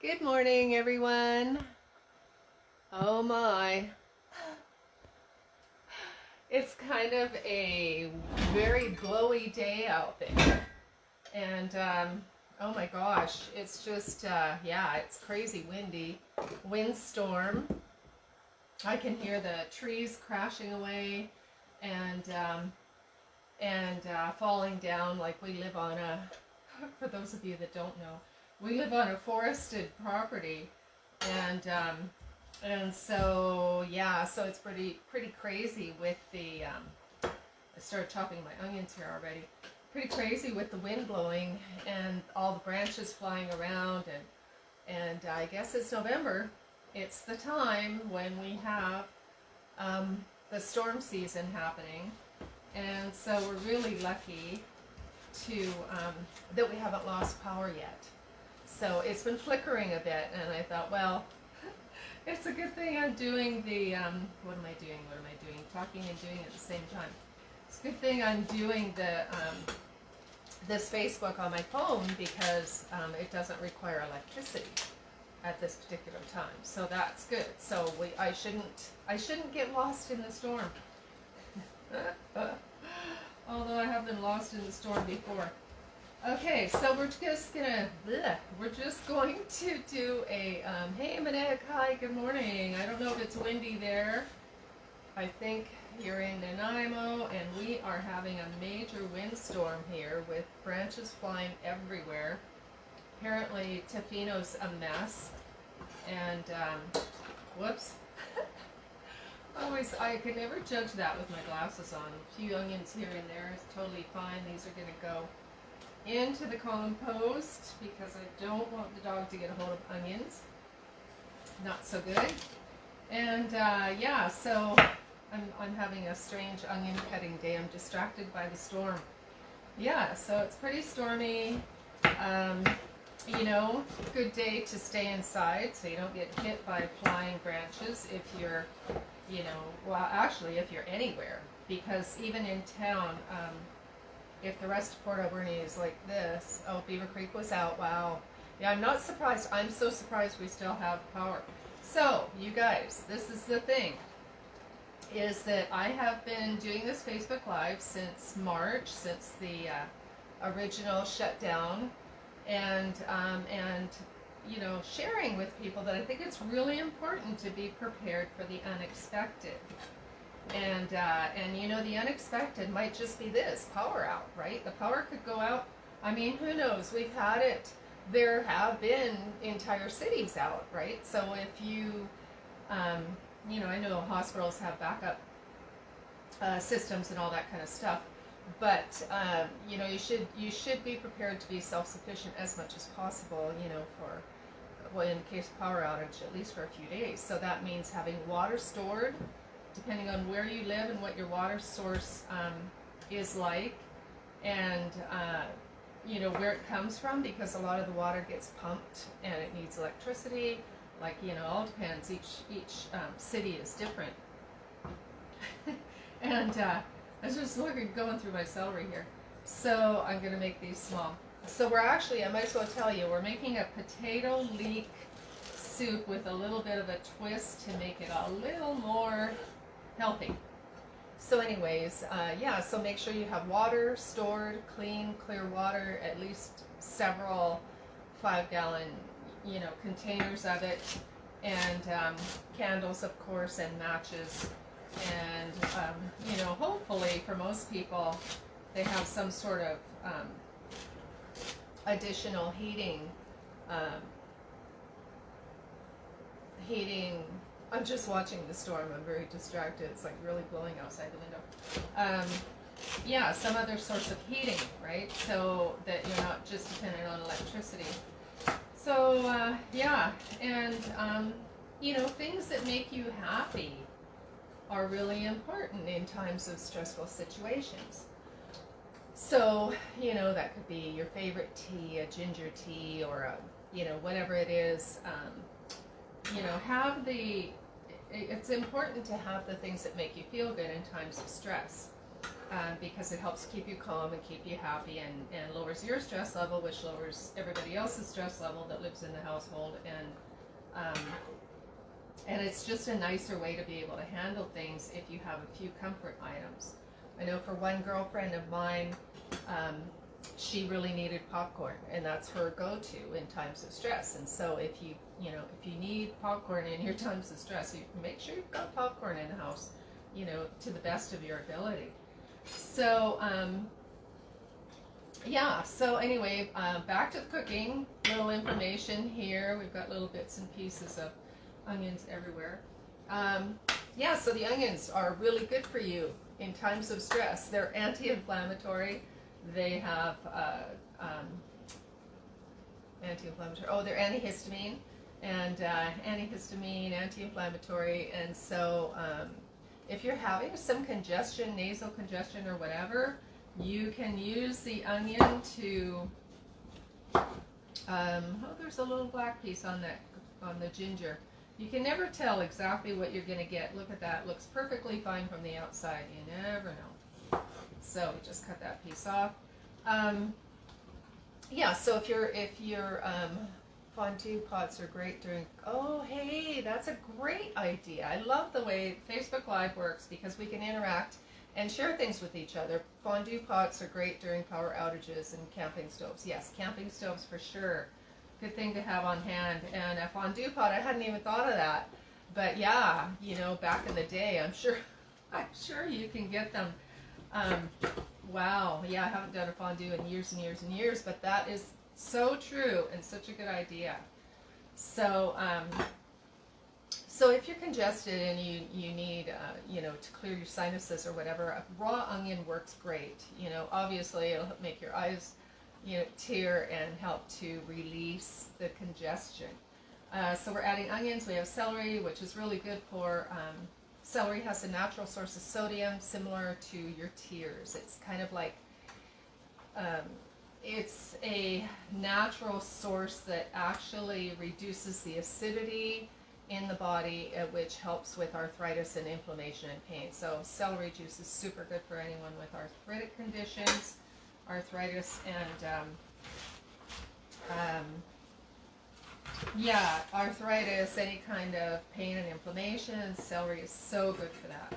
Good morning, everyone. Oh my. It's kind of a very blowy day out there. And oh my gosh, it's just, yeah, it's crazy windy. Windstorm. I can hear the trees crashing away and falling down. Like we live on a, for those of you that don't know, we live on a forested property, and so yeah, so it's pretty crazy with the. I started chopping my onions here already. Pretty crazy with the wind blowing and all the branches flying around, and I guess it's November. It's the time when we have the storm season happening, and so we're really lucky to that we haven't lost power yet. So it's been flickering a bit, and I thought, well, it's a good thing I'm doing the, what am I doing? Talking and doing at the same time. It's a good thing I'm doing the, this Facebook on my phone because it doesn't require electricity at this particular time. So that's good. So I shouldn't get lost in the storm. Although I have been lost in the storm before. Okay, so we're just going to do a, hey Manek, hi, good morning. I don't know if it's windy there. I think you're in Nanaimo, and we are having a major windstorm here with branches flying everywhere. Apparently Tofino's a mess, and, whoops. I can never judge that with my glasses on. A few onions here and there is totally fine. These are gonna go into the compost because I don't want the dog to get a hold of onions. Not so good. And yeah, so I'm having a strange onion cutting day. I'm distracted by the storm. Yeah, so it's pretty stormy. You know, good day to stay inside so you don't get hit by flying branches if you're, you know, well, actually if you're anywhere, because even in town, if the rest of Port Alberni is like this, oh, Beaver Creek was out, wow. Yeah, I'm not surprised. I'm so surprised we still have power. So, you guys, this is the thing, is that I have been doing this Facebook Live since March, since the original shutdown, and you know, sharing with people that I think it's really important to be prepared for the unexpected. And you know, the unexpected might just be this, power out, right? The power could go out. I mean, who knows? We've had it. There have been entire cities out, right? So if you, you know, I know hospitals have backup systems and all that kind of stuff, but you know, you should be prepared to be self-sufficient as much as possible, you know, for, well, in case of power outage, at least for a few days. So that means having water stored, depending on where you live and what your water source is like, and you know, where it comes from, because a lot of the water gets pumped and it needs electricity. Like, you know, all depends. Each city is different. And I was just going through my celery here. So I'm going to make these small. So we're actually, I might as well tell you, we're making a potato leek soup with a little bit of a twist to make it a little more healthy. So anyways, yeah, so make sure you have water stored, clean, clear water, at least several 5-gallon, you know, containers of it, and candles, of course, and matches, and you know, hopefully for most people they have some sort of additional heating. I'm just watching the storm. I'm very distracted. It's like really blowing outside the window. Yeah, some other source of heating, right? So that you're not just dependent on electricity. So yeah, and you know, things that make you happy are really important in times of stressful situations. So, you know, that could be your favorite tea, a ginger tea, or a, you know, whatever it is. You know, it's important to have the things that make you feel good in times of stress. because it helps keep you calm and keep you happy, and lowers your stress level, which lowers everybody else's stress level that lives in the household. And it's just a nicer way to be able to handle things if you have a few comfort items. I know for one girlfriend of mine, she really needed popcorn, and that's her go-to in times of stress. And so if you need popcorn in your times of stress, you make sure you've got popcorn in the house, to the best of your ability. So, so anyway, back to the cooking. Little information here. We've got little bits and pieces of onions everywhere. So the onions are really good for you in times of stress. They're anti-inflammatory. They have anti-inflammatory. They're antihistamine and anti-inflammatory. And so if you're having some congestion, nasal congestion or whatever, you can use the onion to, there's a little black piece on the ginger. You can never tell exactly what you're going to get. Look at that. It looks perfectly fine from the outside. You never know. So we just cut that piece off. So if your fondue pots are great during, that's a great idea. I love the way Facebook Live works because we can interact and share things with each other. Fondue pots are great during power outages and camping stoves. Yes, camping stoves for sure. Good thing to have on hand. And a fondue pot, I hadn't even thought of that. But yeah, back in the day, I'm sure you can get them. Wow, yeah, I haven't done a fondue in years and years and years, but that is so true and such a good idea. So, if you're congested and you need, to clear your sinuses or whatever, a raw onion works great. Obviously it'll make your eyes, tear and help to release the congestion. So we're adding onions. We have celery, which is really good for, celery has a natural source of sodium similar to your tears. It's kind of like, it's a natural source that actually reduces the acidity in the body, which helps with arthritis and inflammation and pain. So celery juice is super good for anyone with arthritic conditions, arthritis, and arthritis, any kind of pain and inflammation. Celery is so good for that.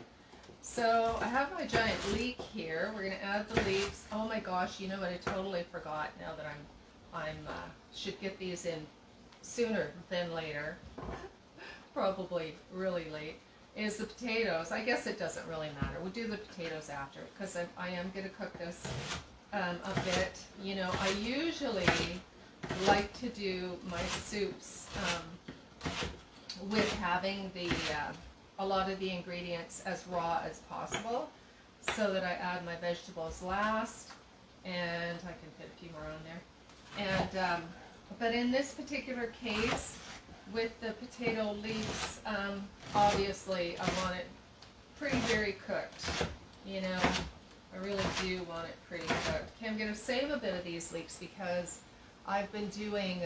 So I have my giant leek here. We're going to add the leeks. Oh my gosh, you know what? I totally forgot. Now that I'm should get these in sooner than later. Probably really late. Is the potatoes. I guess it doesn't really matter. We'll do the potatoes after because I am going to cook this a bit. I usually like to do my soups with having a lot of the ingredients as raw as possible, so that I add my vegetables last, and I can fit a few more on there. And but in this particular case, with the potato leeks, obviously I want it pretty very cooked. I really do want it pretty cooked. Okay, I'm going to save a bit of these leeks because I've been doing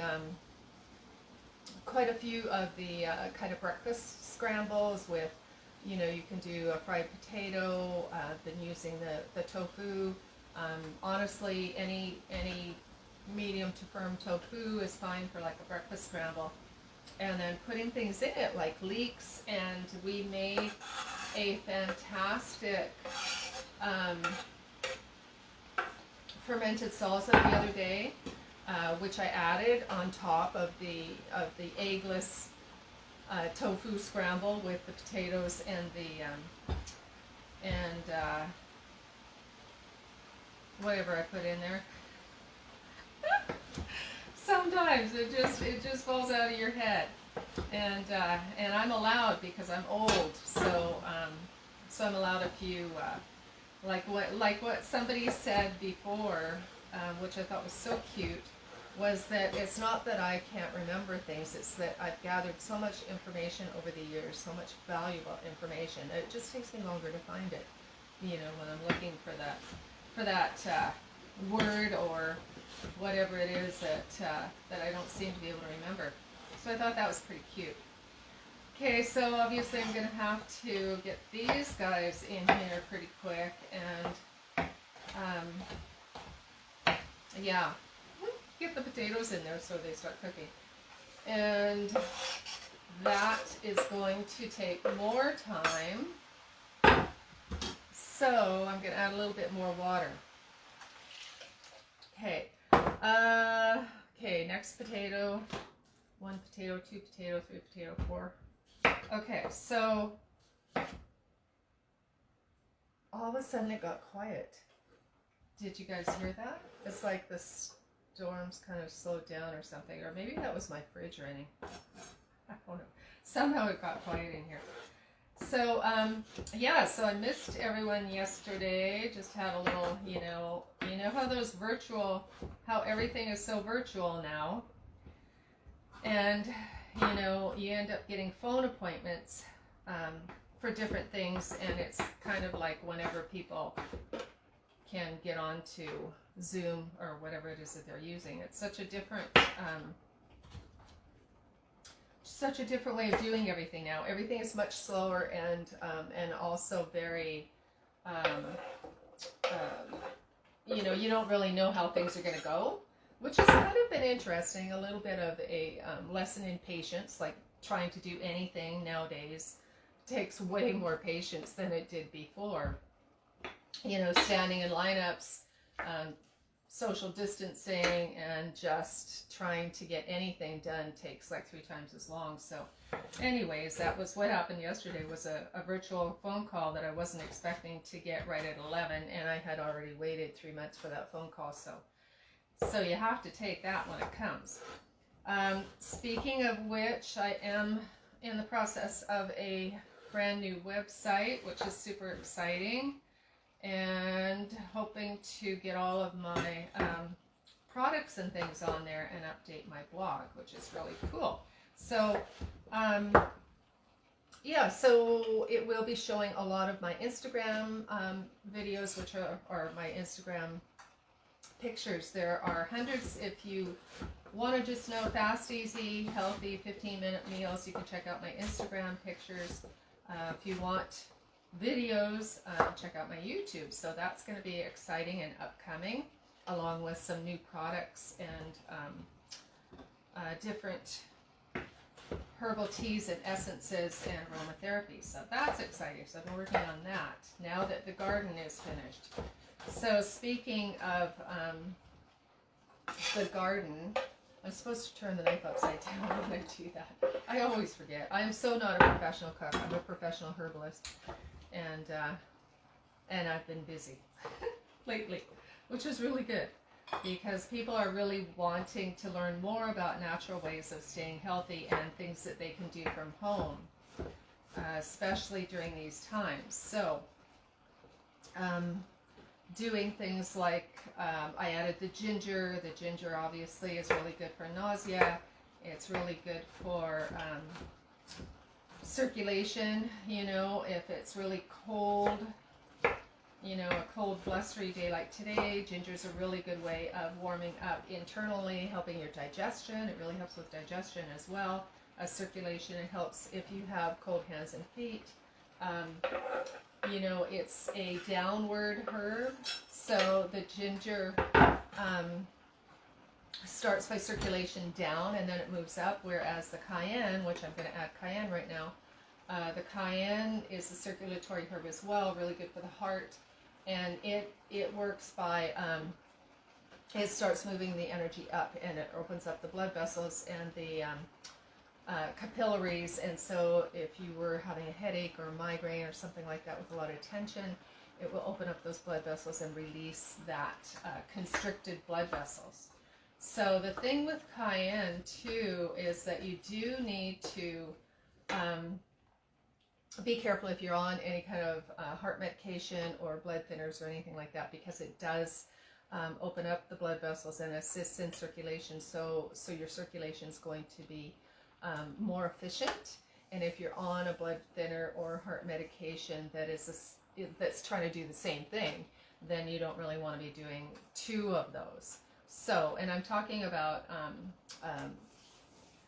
quite a few of the kind of breakfast scrambles with, you can do a fried potato. I've been using the tofu. Honestly, any medium to firm tofu is fine for like a breakfast scramble. And then putting things in it like leeks, and we made a fantastic fermented salsa the other day, which I added on top of the eggless tofu scramble with the potatoes and whatever I put in there. Sometimes it just falls out of your head, and I'm allowed because I'm old, so I'm allowed a few like what somebody said before, which I thought was so cute, was that it's not that I can't remember things, it's that I've gathered so much information over the years, so much valuable information, that it just takes me longer to find it, when I'm looking for that word or whatever it is that I don't seem to be able to remember. So I thought that was pretty cute. Okay, so obviously I'm going to have to get these guys in here pretty quick, and Yeah, get the potatoes in there so they start cooking. And that is going to take more time. So I'm going to add a little bit more water. Okay. Okay, next potato. 1 potato, 2 potato, 3 potato, 4. Okay, so all of a sudden it got quiet. Did you guys hear that? It's like the storms kind of slowed down or something. Or maybe that was my fridge running. I don't know. Somehow it got quiet in here. So, yeah, so I missed everyone yesterday. Just had a little, you know how everything is so virtual now. And, you know, you end up getting phone appointments for different things. And it's kind of like whenever people can get onto Zoom or whatever it is that they're using. It's such a different way of doing everything now. Everything is much slower and also very, you know, you don't really know how things are going to go, which has kind of been interesting. A little bit of a lesson in patience, like trying to do anything nowadays takes way more patience than it did before. You know, standing in lineups, social distancing, and just trying to get anything done takes like 3 times as long. So anyways, that was what happened yesterday, was a virtual phone call that I wasn't expecting to get right at 11, and I had already waited 3 months for that phone call. So you have to take that when it comes. Speaking of which, I am in the process of a brand new website, which is super exciting. And hoping to get all of my products and things on there and update my blog, which is really cool. So, yeah, so it will be showing a lot of my Instagram videos, which are my Instagram pictures. There are hundreds. If you want to just know fast, easy, healthy, 15-minute meals, you can check out my Instagram pictures. If you want videos, check out my YouTube. So that's going to be exciting and upcoming, along with some new products and different herbal teas and essences and aromatherapy. So that's exciting. So I've been working on that now that the garden is finished. So speaking of the garden, I'm supposed to turn the knife upside down when I do that. I always forget. I am so not a professional cook. I'm a professional herbalist. And I've been busy lately, which is really good because people are really wanting to learn more about natural ways of staying healthy and things that they can do from home, especially during these times. So, doing things like I added the ginger. The ginger obviously is really good for nausea. It's really good for circulation, you know, if it's really cold, you know, a cold blustery day like today, ginger is a really good way of warming up internally, helping your digestion. It really helps with digestion as well as circulation. It helps if you have cold hands and feet. You know, it's a downward herb, so the ginger starts by circulation down and then it moves up, whereas the cayenne, which I'm going to add cayenne right now, the cayenne is a circulatory herb as well, really good for the heart, and it works by, it starts moving the energy up and it opens up the blood vessels and the capillaries, and so if you were having a headache or a migraine or something like that with a lot of tension, it will open up those blood vessels and release that constricted blood vessels. So the thing with cayenne too is that you do need to be careful if you're on any kind of heart medication or blood thinners or anything like that, because it does open up the blood vessels and assists in circulation. So your circulation is going to be more efficient. And if you're on a blood thinner or heart medication that's trying to do the same thing, then you don't really want to be doing 2 of those. So, and I'm talking about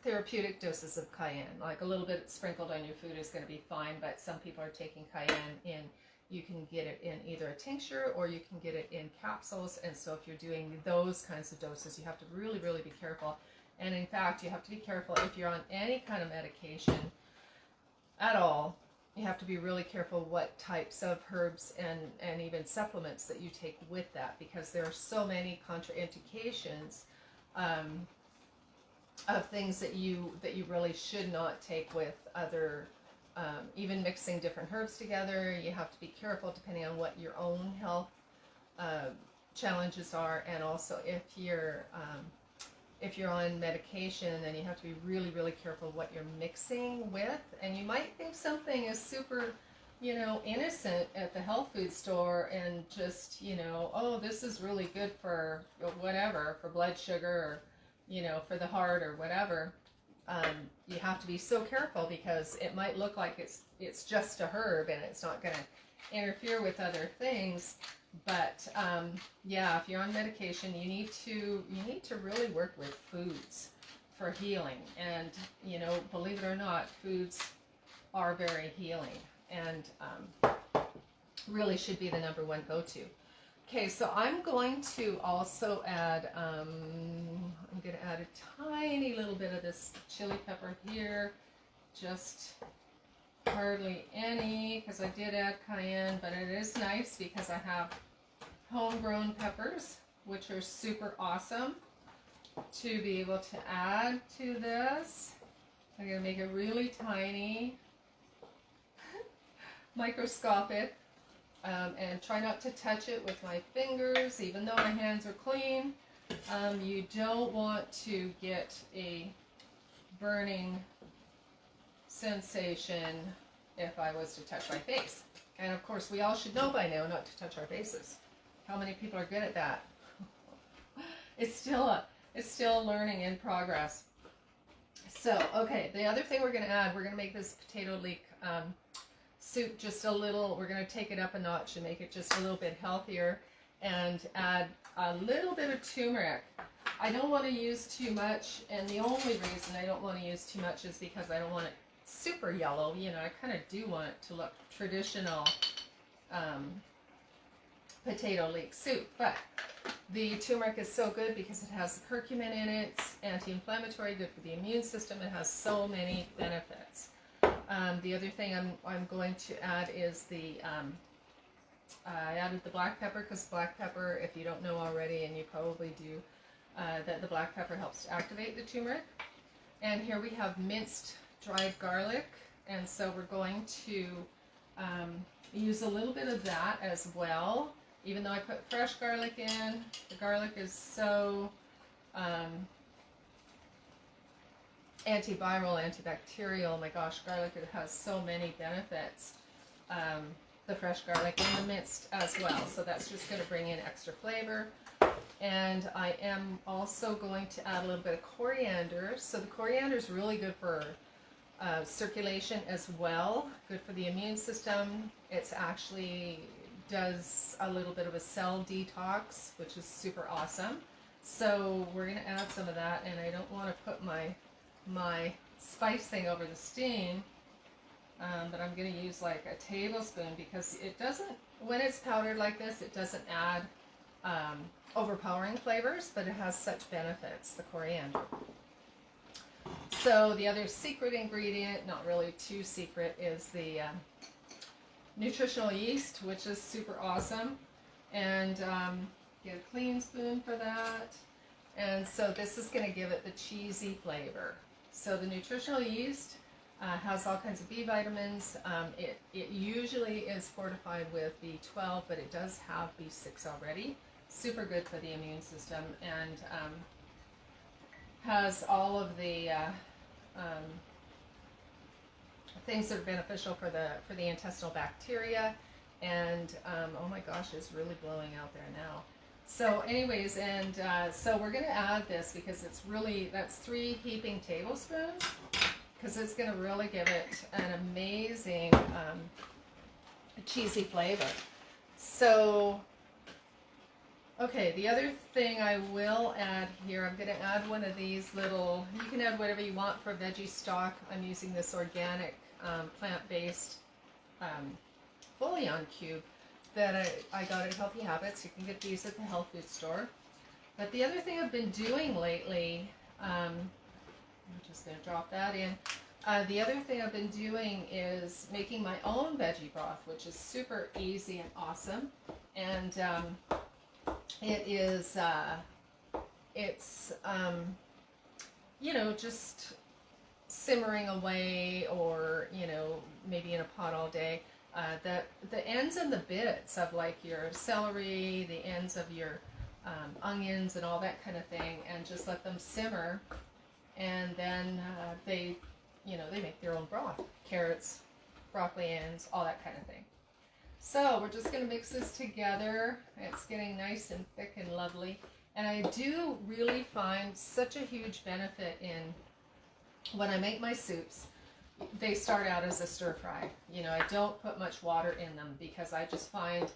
therapeutic doses of cayenne. Like a little bit sprinkled on your food is going to be fine, but some people are taking cayenne You can get it in either a tincture or you can get it in capsules. And so if you're doing those kinds of doses, you have to really, really be careful. And in fact, you have to be careful if you're on any kind of medication at all. You have to be really careful what types of herbs and even supplements that you take with that, because there are so many contraindications of things that you really should not take with other. Even mixing different herbs together, you have to be careful depending on what your own health challenges are, and also if you're on medication, then you have to be really, really careful what you're mixing with. And you might think something is super, innocent at the health food store, and just, oh, this is really good for whatever, for blood sugar, or, for the heart or whatever. You have to be so careful, because it might look like it's just a herb and it's not going to interfere with other things. But if you're on medication, you need to really work with foods for healing. And believe it or not, foods are very healing, and really should be the number one go-to. Okay, so I'm going to also add, I'm going to add a tiny little bit of this chili pepper here, just hardly any, because I did add cayenne, but it is nice because I have homegrown peppers, which are super awesome to be able to add to this. I'm going to make it really tiny, microscopic. And try not to touch it with my fingers, even though my hands are clean. You don't want to get a burning sensation if I was to touch my face. And of course, we all should know by now not to touch our faces. How many people are good at that? It's still learning in progress. So, okay, the other thing we're going to add, we're going to make this potato leek soup just a little. We're going to take it up a notch and make it just a little bit healthier, and add a little bit of turmeric. I don't want to use too much, and the only reason I don't want to use too much is because I don't want it super yellow. I kind of do want it to look traditional potato leek soup, but the turmeric is so good because it has curcumin in it. It's anti-inflammatory, good for the immune system. It has so many benefits. The other thing I'm going to add is I added the black pepper, because black pepper, if you don't know already, and you probably do, that the black pepper helps to activate the turmeric. And here we have minced dried garlic, and so we're going to use a little bit of that as well. Even though I put fresh garlic in, the garlic is so antiviral, antibacterial. Oh my gosh, garlic, it has so many benefits. The fresh garlic and the minced as well. So that's just going to bring in extra flavor. And I am also going to add a little bit of coriander. So the coriander is really good for circulation as well. Good for the immune system. It's actually does a little bit of a cell detox, which is super awesome. So we're going to add some of that, and I don't want to put my spice thing over the steam, but I'm going to use like a tablespoon, because it doesn't, when it's powdered like this, it doesn't add overpowering flavors, but it has such benefits, the coriander. So the other secret ingredient, not really too secret, is the nutritional yeast, which is super awesome. And get a clean spoon for that. And so this is going to give it the cheesy flavor. So the nutritional yeast has all kinds of B vitamins. It usually is fortified with B12, but it does have B6 already. Super good for the immune system, and has all of the things that are beneficial for the intestinal bacteria. And oh my gosh, it's really blowing out there now. So anyways, and so we're going to add this, because that's 3 heaping tablespoons, because it's going to really give it an amazing cheesy flavor. So, okay, the other thing I will add here, I'm going to add one of these little, you can add whatever you want for veggie stock. I'm using this organic plant-based bouillon cube that I got at Healthy Habits. You can get these at the health food store. But the other thing I've been doing lately, I'm just going to drop that in. The other thing I've been doing is making my own veggie broth, which is super easy and awesome. And it is, you know, just simmering away, or, you know, maybe in a pot all day. The ends and the bits of like your celery, the ends of your onions and all that kind of thing, and just let them simmer, and then they make their own broth, carrots, broccoli ends, all that kind of thing. So we're just going to mix this together. It's getting nice and thick and lovely, and I do really find such a huge benefit in when I make my soups. They start out as a stir fry. You know, I don't put much water in them because I just find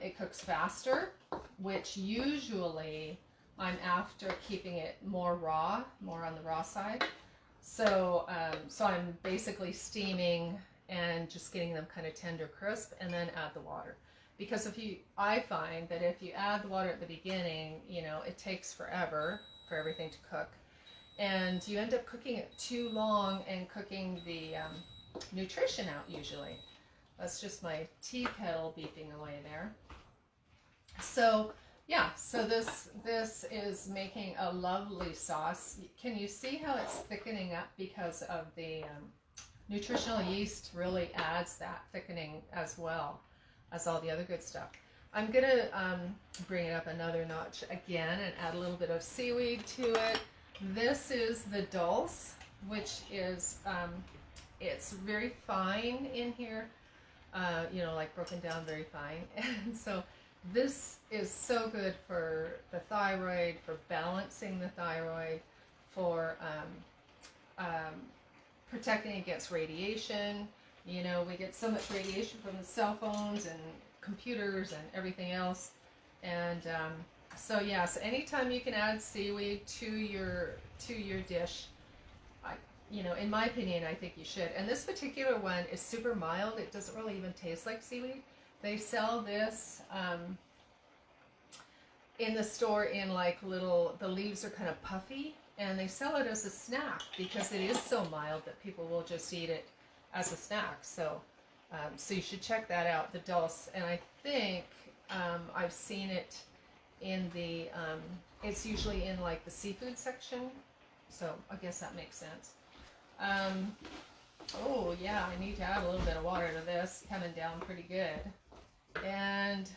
it cooks faster, which usually I'm after keeping it more raw, more on the raw side. So I'm basically steaming and just getting them kind of tender crisp, and then add the water. Because I find that if you add the water at the beginning, you know, it takes forever for everything to cook. And you end up cooking it too long and cooking the nutrition out usually. That's just my tea kettle beeping away there. So yeah, so this is making a lovely sauce. Can you see how it's thickening up because of the nutritional yeast really adds that thickening as well as all the other good stuff. I'm going to bring it up another notch again and add a little bit of seaweed to it. This is the dulse, which is, it's very fine in here, you know, like broken down very fine. And so this is so good for the thyroid, for balancing the thyroid, for protecting against radiation. You know, we get so much radiation from the cell phones and computers and everything else. And so yes, anytime you can add seaweed to your dish, you know, in my opinion, I think you should. And this particular one is super mild. It doesn't really even taste like seaweed. They sell this in the store in like the leaves are kind of puffy, and they sell it as a snack because it is so mild that people will just eat it as a snack. So so you should check that out, the dulse. And I think I've seen it in the, it's usually in like the seafood section. So I guess that makes sense. Oh yeah, I need to add a little bit of water to this, coming down pretty good. And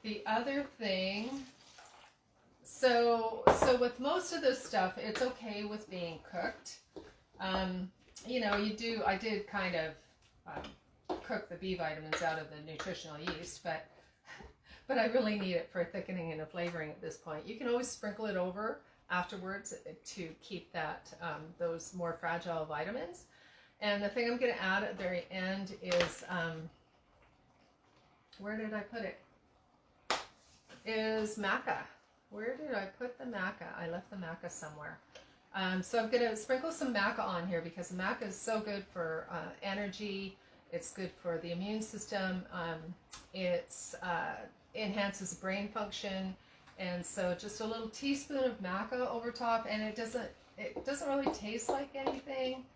the other thing, so with most of this stuff, it's okay with being cooked. You know, I did kind of cook the B vitamins out of the nutritional yeast, but I really need it for thickening and flavoring at this point. You can always sprinkle it over afterwards to keep that those more fragile vitamins. And the thing I'm going to add at the very end is, where did I put it? Is maca. Where did I put the maca? I left the maca somewhere. So I'm going to sprinkle some maca on here because the maca is so good for energy. It's good for the immune system. It's enhances brain function. And so just a little teaspoon of maca over top, and it doesn't really taste like anything.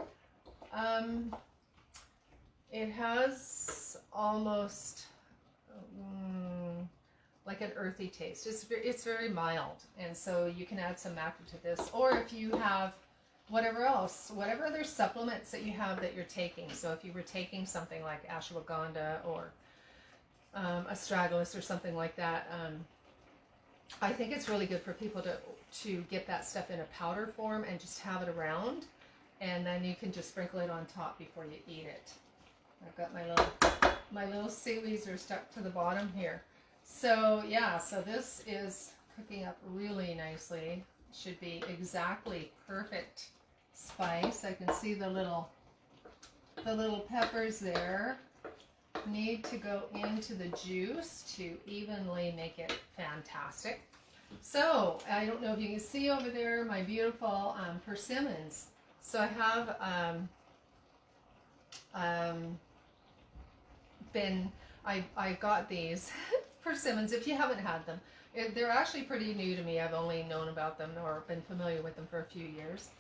It has almost like an earthy taste. It's very mild, and so you can add some maca to this, or if you have whatever other supplements that you have that you're taking. So if you were taking something like ashwagandha or astragalus or something like that, I think it's really good for people to get that stuff in a powder form and just have it around, and then you can just sprinkle it on top before you eat it. I've got my little seaweeds are stuck to the bottom here. So yeah, so this is cooking up really nicely. Should be exactly perfect spice. I can see the little peppers there. Need to go into the juice to evenly make it fantastic. So I don't know if you can see over there my beautiful persimmons. So I have I got these persimmons. If you haven't had them, they're actually pretty new to me. I've only known about them or been familiar with them for a few years.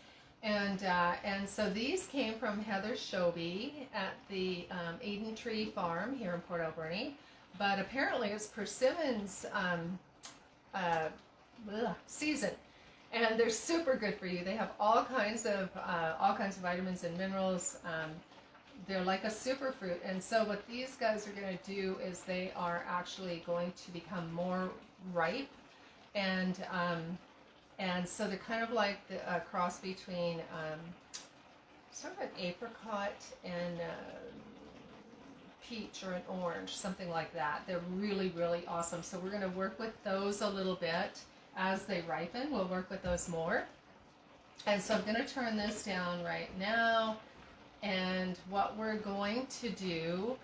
And so these came from Heather Shoby at the Eden Tree Farm here in Port Alberni. But apparently it's persimmons season, and they're super good for you. They have all kinds of vitamins and minerals. They're like a superfruit, and so what these guys are going to do is they are actually going to become more ripe, and so they're kind of like the cross between sort of an apricot and peach or an orange, something like that. They're really, really awesome. So we're going to work with those a little bit as they ripen. We'll work with those more. And so I'm going to turn this down right now. And what we're going to do,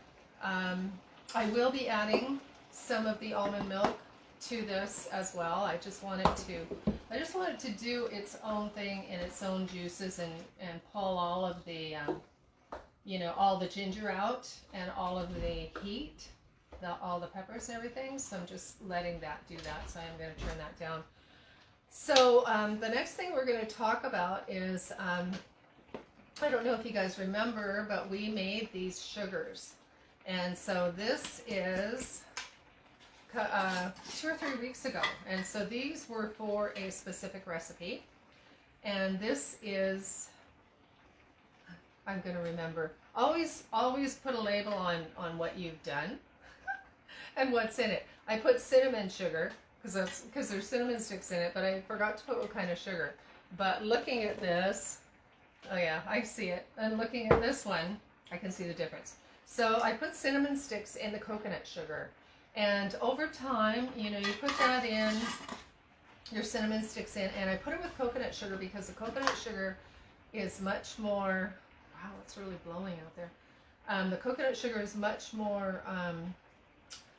I will be adding some of the almond milk to this as well. I just want it to do its own thing in its own juices and pull all of the all the ginger out and all of the heat, all the peppers and everything. So I'm just letting that do that. So I'm going to turn that down. So the next thing we're going to talk about is, I don't know if you guys remember, but we made these sugars. And so this is 2 or 3 weeks ago. And so these were for a specific recipe. And this is, I'm going to remember, always put a label on what you've done and what's in it. I put cinnamon sugar because there's cinnamon sticks in it, but I forgot to put what kind of sugar. But looking at this, oh yeah, I see it. And looking at this one, I can see the difference. So I put cinnamon sticks in the coconut sugar. And over time, you put that in, your cinnamon sticks in, and I put it with coconut sugar because the coconut sugar is much more, wow, it's really blowing out there. The coconut sugar is much more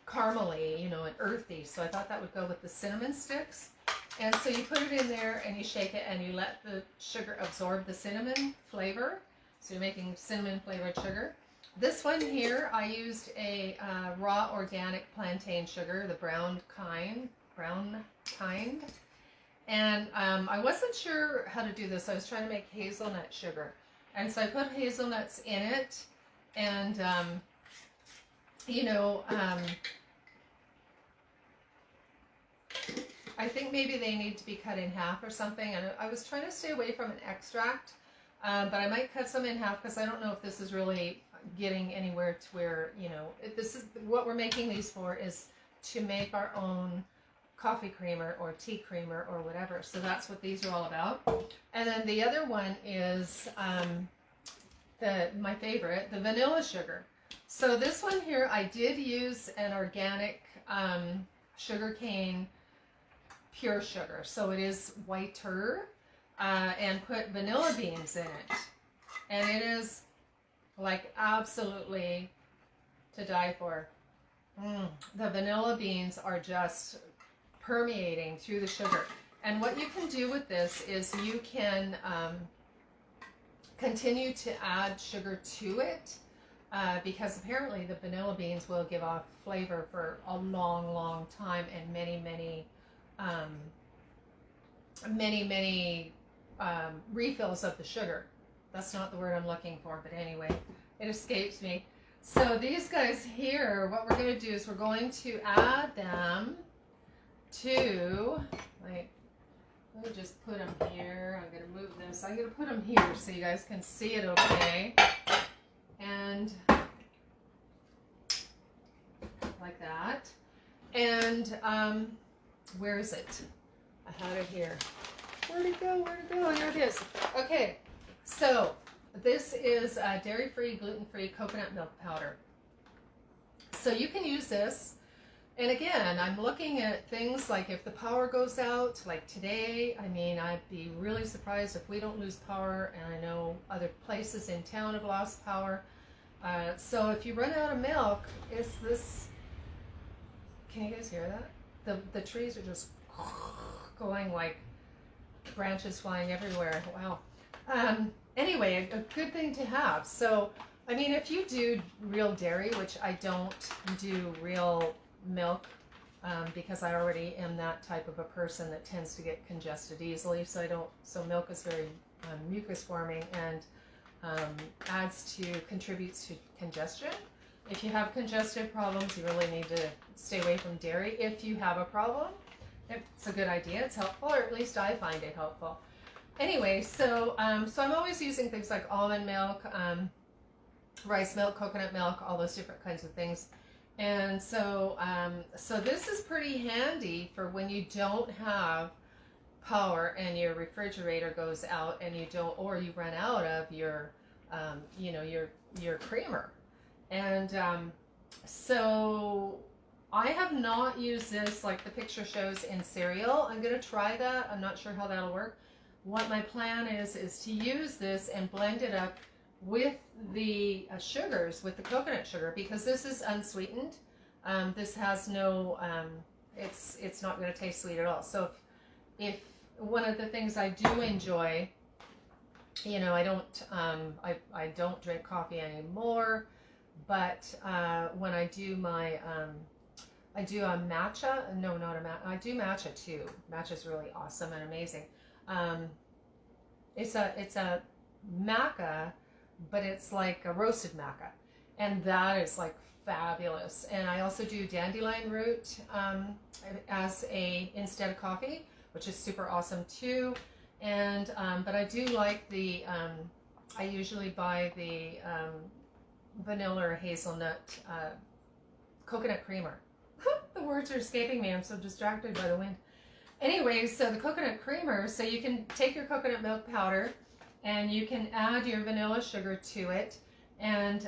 caramely, and earthy. So I thought that would go with the cinnamon sticks. And so you put it in there and you shake it and you let the sugar absorb the cinnamon flavor. So you're making cinnamon flavored sugar. This one here, I used a raw organic plantain sugar, the brown kind. And I wasn't sure how to do this. I was trying to make hazelnut sugar. And so I put hazelnuts in it. And, I think maybe they need to be cut in half or something. And I was trying to stay away from an extract, but I might cut some in half because I don't know if this is really getting anywhere to where, this is what we're making these for, is to make our own coffee creamer or tea creamer or whatever. So that's what these are all about. And then the other one is my favorite, the vanilla sugar. So this one here, I did use an organic sugarcane pure sugar, so it is whiter, and put vanilla beans in it, and it is like absolutely to die for. The vanilla beans are just permeating through the sugar, and what you can do with this is you can continue to add sugar to it, because apparently the vanilla beans will give off flavor for a long time, and many refills of the sugar. That's not the word I'm looking for, but anyway, it escapes me. So these guys here, what we're going to do is we're going to add them to, like, let me just put them here. I'm going to move this. I'm going to put them here so you guys can see it okay. And like that. And where is it? I had it here. Where'd it go? Here it is. Okay, so this is dairy-free, gluten-free coconut milk powder. So you can use this. And again, I'm looking at things like if the power goes out, like today, I mean, I'd be really surprised if we don't lose power, and I know other places in town have lost power. So if you run out of milk, it's this, can you guys hear that? The trees are just going like branches flying everywhere. Wow. Anyway, a good thing to have. So I mean, if you do real dairy, which I don't do real milk, because I already am that type of a person that tends to get congested easily. So milk is very mucus forming and contributes to congestion. If you have congestive problems, you really need to stay away from dairy. If you have a problem, it's a good idea. It's helpful, or at least I find it helpful. Anyway, so I'm always using things like almond milk, rice milk, coconut milk, all those different kinds of things. And so this is pretty handy for when you don't have power and your refrigerator goes out and you run out of your creamer. And so I have not used this like the picture shows in cereal. I'm going to try that. I'm not sure how that'll work. What my plan is to use this and blend it up with the sugars, with the coconut sugar, because this is unsweetened. This has no, it's not going to taste sweet at all. So if one of the things I do enjoy, I don't drink coffee anymore, but when I do my, I do a matcha, no, not a matcha, I do matcha too. Matcha is really awesome and amazing. It's a maca, but it's like a roasted maca, and that is like fabulous. And I also do dandelion root instead of coffee, which is super awesome too. And but I do like the I usually buy the vanilla or hazelnut coconut creamer. The words are escaping me. I'm so distracted by the wind. Anyway, so the coconut creamer, so you can take your coconut milk powder and you can add your vanilla sugar to it. And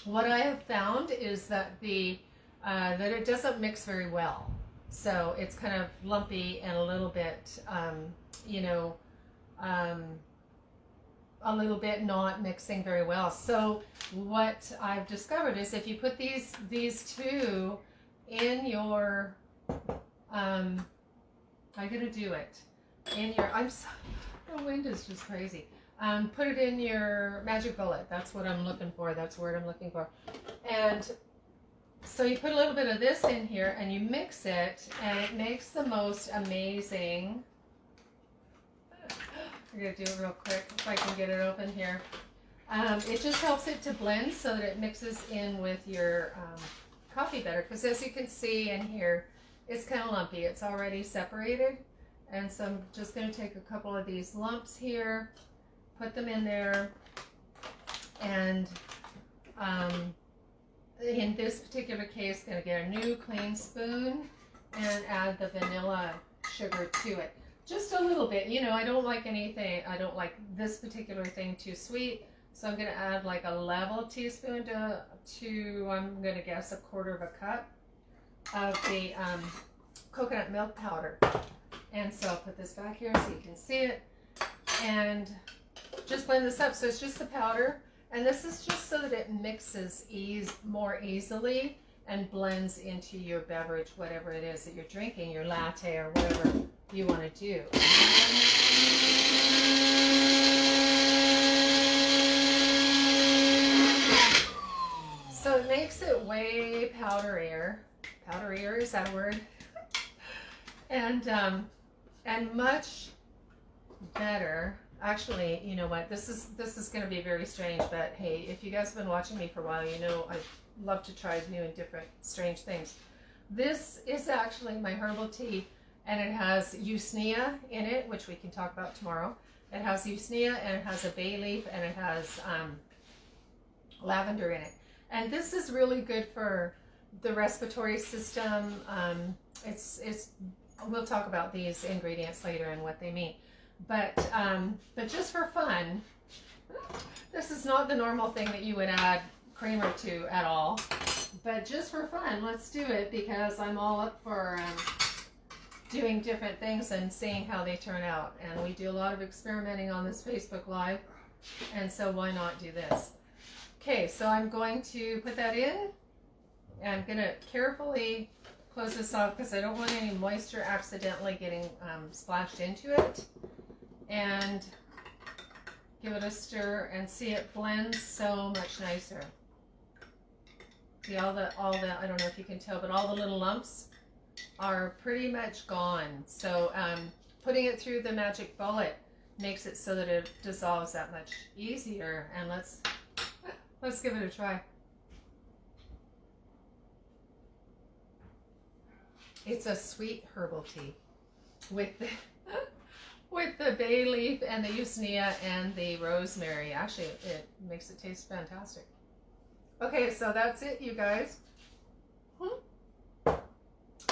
what I have found is that that it doesn't mix very well. So it's kind of lumpy and a little bit, a little bit not mixing very well. So what I've discovered is if you put these two in your, I'm gonna do it in your, the wind is just crazy. Put it in your magic bullet. That's what I'm looking for. That's the word I'm looking for. And so you put a little bit of this in here and you mix it, and it makes the most amazing. I'm going to do it real quick if I can get it open here. It just helps it to blend so that it mixes in with your coffee better. Because as you can see in here, it's kind of lumpy. It's already separated. And so I'm just going to take a couple of these lumps here, put them in there, and in this particular case, going to get a new clean spoon and add the vanilla sugar to it. Just a little bit, I don't like I don't like this particular thing too sweet, so I'm going to add like a level teaspoon to I'm going to guess 1/4 cup of the coconut milk powder. And so I'll put this back here so you can see it, and just blend this up. So it's just the powder, and this is just so that it mixes more easily and blends into your beverage, whatever it is that you're drinking, your latte or whatever you want to do. So it makes it way powderier. Powderier, is that a word? And much better. Actually, you know what? This is going to be very strange, but hey, if you guys have been watching me for a while, I love to try new and different strange things. This is actually my herbal tea, and it has usnea in it, which we can talk about tomorrow. It has usnea, and it has a bay leaf, and it has lavender in it. And this is really good for the respiratory system. We'll talk about these ingredients later and what they mean. But just for fun, this is not the normal thing that you would add creamer to at all. But just for fun, let's do it, because I'm all up for doing different things and seeing how they turn out. And we do a lot of experimenting on this Facebook Live, and so why not do this? Okay, so I'm going to put that in. I'm going to carefully close this off because I don't want any moisture accidentally getting splashed into it. And Give it a stir and see it blends so much nicer. See all the, I don't know if you can tell, but all the little lumps are pretty much gone. So putting it through the magic bullet makes it so that it dissolves that much easier. And let's give it a try. It's a sweet herbal tea with the with the bay leaf and the usnea and the rosemary. Actually, it makes it taste fantastic. Okay, so that's it, you guys.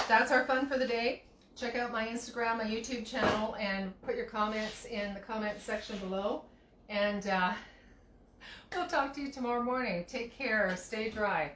That's our fun for the day. Check out my Instagram, my YouTube channel, and put your comments in the comment section below. And we'll talk to you tomorrow morning. Take care. Stay dry.